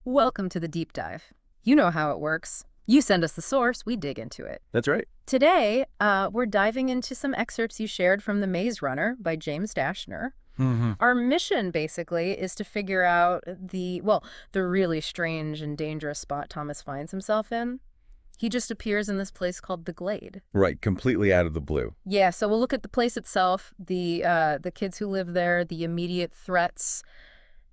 Welcome to the deep dive. You know how it works. You send us the source, we dig into it. That's right. Today, we're diving into some excerpts you shared from The Maze Runner by James Dashner. Hmm. Our mission, basically, is to figure out the really strange and dangerous spot Thomas finds himself in. He just appears in this place called the Glade. Right, completely out of the blue. Yeah, so we'll look at the place itself, the kids who live there, the immediate threats,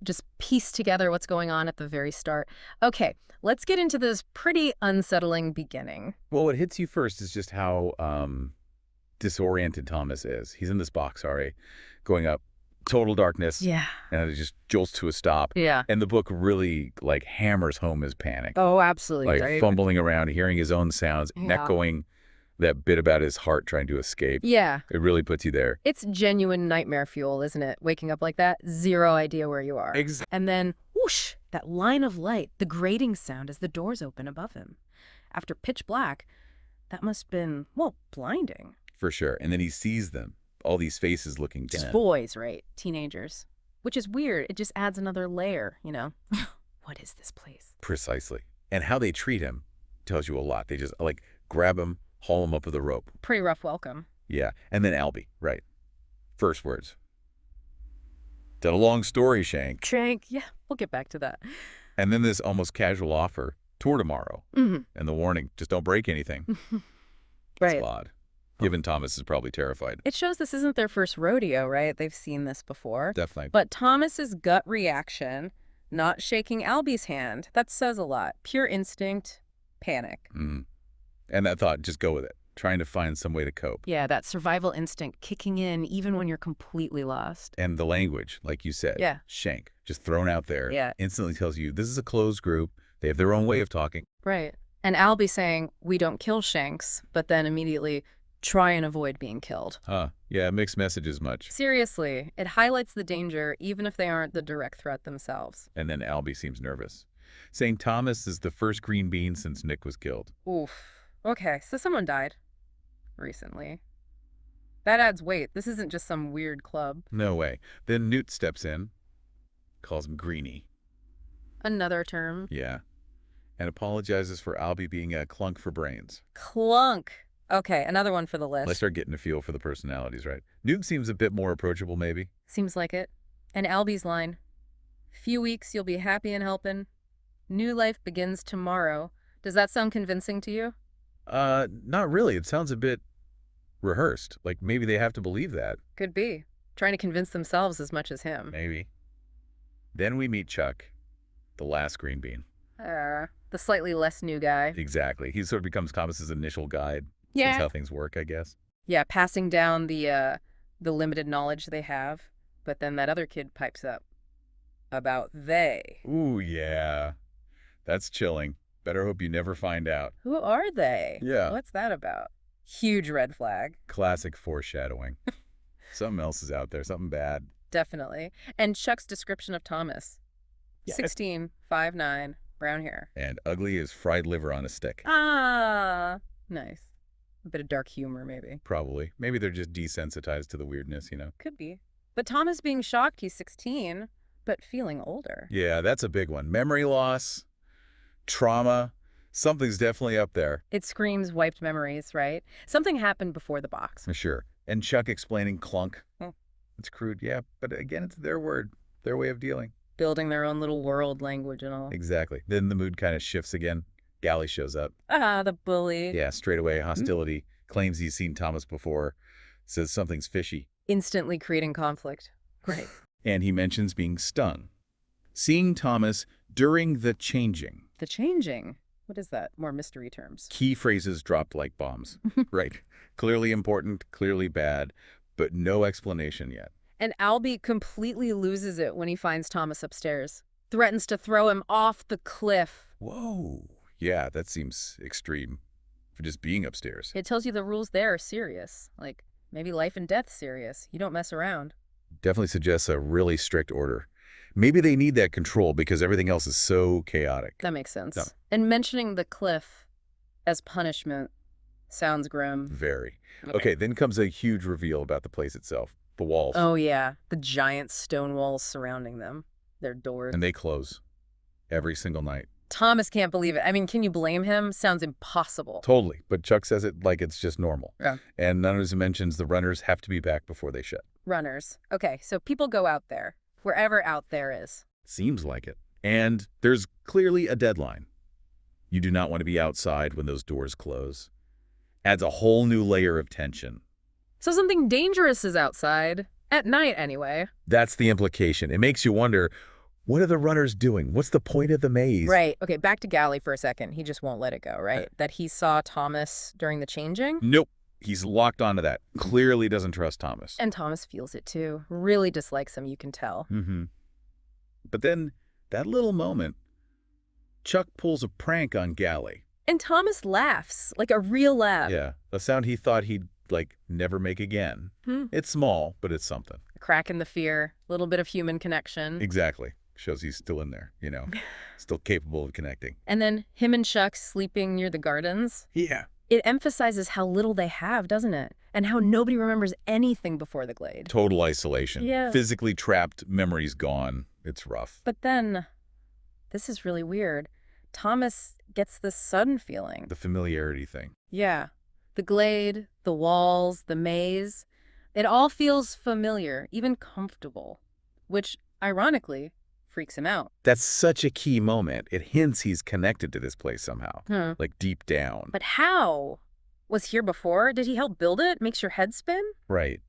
just piece together what's going on at the very start. Okay, let's get into this pretty unsettling beginning. Well, what hits you first is just how disoriented Thomas is. He's in this box, sorry, going up, total darkness, Yeah. and it just jolts to a stop. Yeah. And the book really, like, hammers home his panic. Oh, absolutely. Like, Right? fumbling around, hearing his own sounds, and Yeah. echoing that bit about his heart trying to escape. Yeah. It really puts you there. It's genuine nightmare fuel, isn't it? Waking up like that, zero idea where you are. Exactly. And then, whoosh, that line of light, the grating sound as the doors open above him. After pitch black, that must have been, well, blinding. For sure. And then he sees them, all these faces looking Just down. boys, right? Teenagers. Which is weird. It just adds another layer, you know? What is this place? Precisely. And how they treat him tells you a lot. They just, like, grab him, haul him up with a rope. Pretty rough welcome. Yeah. And then Alby, right. First words. Done a long story, Shank. Shank, yeah, we'll get back to that. And then this almost casual offer, tour tomorrow. Mm-hmm. And the warning, just don't break anything. Right. It's odd. Given Thomas is probably terrified. It shows this isn't their first rodeo, right? They've seen this before. Definitely. But Thomas's gut reaction, not shaking Alby's hand, that says a lot. Pure instinct, panic. Mm. And that thought, just go with it. Trying to find some way to cope. Yeah, that survival instinct kicking in even when you're completely lost. And the language, like you said. Yeah. Shank, just thrown out there. Yeah. Instantly tells you this is a closed group. They have their own way of talking. Right. And Alby saying, we don't kill Shanks, but then immediately try and avoid being killed. Huh. Yeah, mixed messages much. Seriously, it highlights the danger even if they aren't the direct threat themselves. And then Alby seems nervous, saying Thomas is the first green bean since Nick was killed. Oof. Okay, so someone died recently. That adds weight. This isn't just some weird club. No way. Then Newt steps in, calls him Greenie. Another term. Yeah. And apologizes for Alby being a clunk for brains. Clunk. Okay, another one for the list. Let's start getting a feel for the personalities, right? Newt seems a bit more approachable, maybe. Seems like it. And Alby's line. Few weeks you'll be happy and helpin'. New life begins tomorrow. Does that sound convincing to you? Not really. It sounds a bit rehearsed. Like maybe they have to believe that. Could be. Trying to convince themselves as much as him. Maybe. Then we meet Chuck, the last green bean. The slightly less new guy. Exactly. He sort of becomes Thomas's initial guide. Yeah. That's how things work, I guess. Yeah, passing down the limited knowledge they have. But then that other kid pipes up about they. Ooh, yeah. That's chilling. Better hope you never find out. Who are they? Yeah. What's that about? Huge red flag. Classic foreshadowing. Something else is out there, something bad. Definitely. And Chuck's description of Thomas. Yeah. 16, 5'9", brown hair. And ugly as fried liver on a stick. Ah, nice. A bit of dark humor, maybe. Probably. Maybe they're just desensitized to the weirdness, you know? Could be. But Thomas being shocked he's 16, but feeling older. Yeah, that's a big one. Memory loss, trauma, something's definitely up there. It screams wiped memories, right? Something happened before the box. For sure. And Chuck explaining clunk. Hmm. It's crude, yeah. But again, it's their word, their way of dealing. Building their own little world language and all. Exactly. Then the mood kind of shifts again. Gally shows up. Ah, the bully. Yeah, straight away, hostility. Claims he's seen Thomas before. Says something's fishy. Instantly creating conflict. Great. And he mentions being stung. Seeing Thomas during the changing. The changing. What is that? More mystery terms. Key phrases dropped like bombs. Right. Clearly important, clearly bad, but no explanation yet. And Alby completely loses it when he finds Thomas upstairs. Threatens to throw him off the cliff. Whoa. Yeah, that seems extreme for just being upstairs. It tells you the rules there are serious. Like, maybe life and death serious. You don't mess around. Definitely suggests a really strict order. Maybe they need that control because everything else is so chaotic. That makes sense. No. And mentioning the cliff as punishment sounds grim. Very. Okay, then comes a huge reveal about the place itself. The walls. Oh, yeah. The giant stone walls surrounding them. Their doors. And they close. every single night. Thomas can't believe it. I mean, can you blame him? Sounds impossible. Totally. But Chuck says it like it's just normal. Yeah. And none of his mentions the runners have to be back before they shut. Runners. Okay, so people go out there, wherever out there is. Seems like it. And there's clearly a deadline. You do not want to be outside when those doors close. Adds a whole new layer of tension. So something dangerous is outside. At night, anyway. That's the implication. It makes you wonder, what are the runners doing? What's the point of the maze? Right. Okay, back to Galley for a second. He just won't let it go, right? That he saw Thomas during the changing? Nope. He's locked onto that. Clearly doesn't trust Thomas. And Thomas feels it, too. Really dislikes him, you can tell. But then, that little moment, Chuck pulls a prank on Galley. And Thomas laughs, like a real laugh. Yeah, a sound he thought he'd, never make again. It's small, but it's something. A crack in the fear, a little bit of human connection. Exactly. Shows he's still in there, still capable of connecting. And then him and Chuck sleeping near the gardens. Yeah. It emphasizes how little they have, doesn't it? And how nobody remembers anything before the Glade. Total isolation. Yeah. Physically trapped, memories gone. It's rough. But then, this is really weird. Thomas gets this sudden feeling. The familiarity thing. Yeah. The Glade, the walls, the maze. It all feels familiar, even comfortable. Which, ironically, freaks him out. That's such a key moment. It hints he's connected to this place somehow. Deep down. But how? Was here before? Did he help build it? Makes your head spin? Right.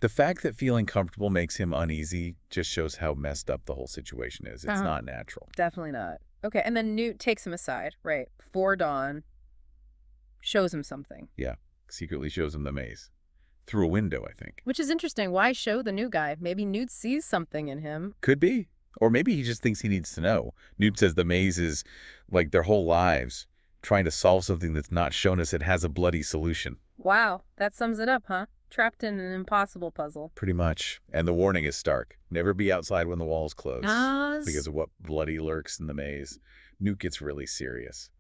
The fact that feeling comfortable makes him uneasy just shows how messed up the whole situation is. It's not natural. Definitely not. Okay, and then Newt takes him aside, right, before dawn, shows him something. Yeah, secretly shows him the maze. Through a window, I think. Which is interesting. Why show the new guy? Maybe Newt sees something in him. Could be. Or maybe he just thinks he needs to know. Newt says the maze is like their whole lives, trying to solve something that's not shown us it has a bloody solution. Wow, that sums it up, huh? Trapped in an impossible puzzle. Pretty much. And the warning is stark. Never be outside when the walls close. Because of what bloody lurks in the maze. Newt gets really serious.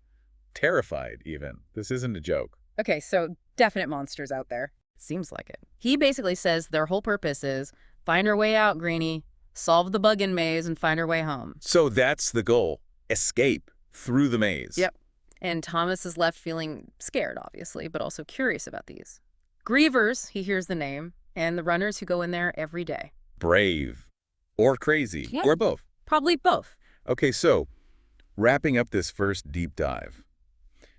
Terrified, even. This isn't a joke. Okay, so definite monsters out there. Seems like it. He basically says their whole purpose is find our way out, Greenie, solve the bug in maze, and find our way home. So that's the goal. Escape through the maze. Yep. And Thomas is left feeling scared, obviously, but also curious about these. Grievers, he hears the name, and the runners who go in there every day. Brave. Or crazy. Yeah. Or both. Probably both. Okay, so wrapping up this first deep dive.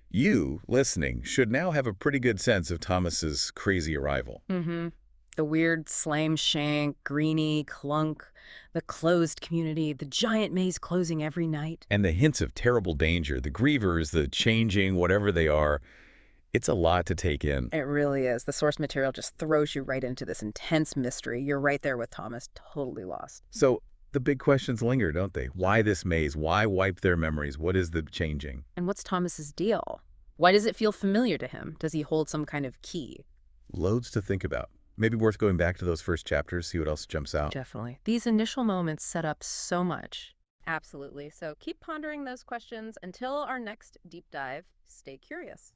You, listening, should now have a pretty good sense of Thomas's crazy arrival. The weird slam shank, Greenie, clunk, the closed community, the giant maze closing every night. And the hints of terrible danger, the grievers, the changing, whatever they are. It's a lot to take in. It really is. The source material just throws you right into this intense mystery. You're right there with Thomas, totally lost. So the big questions linger, don't they? Why this maze? Why wipe their memories? What is the changing? And what's Thomas's deal? Why does it feel familiar to him? Does he hold some kind of key? Loads to think about. Maybe worth going back to those first chapters, see what else jumps out. Definitely. These initial moments set up so much. Absolutely. So keep pondering those questions until our next deep dive. Stay curious.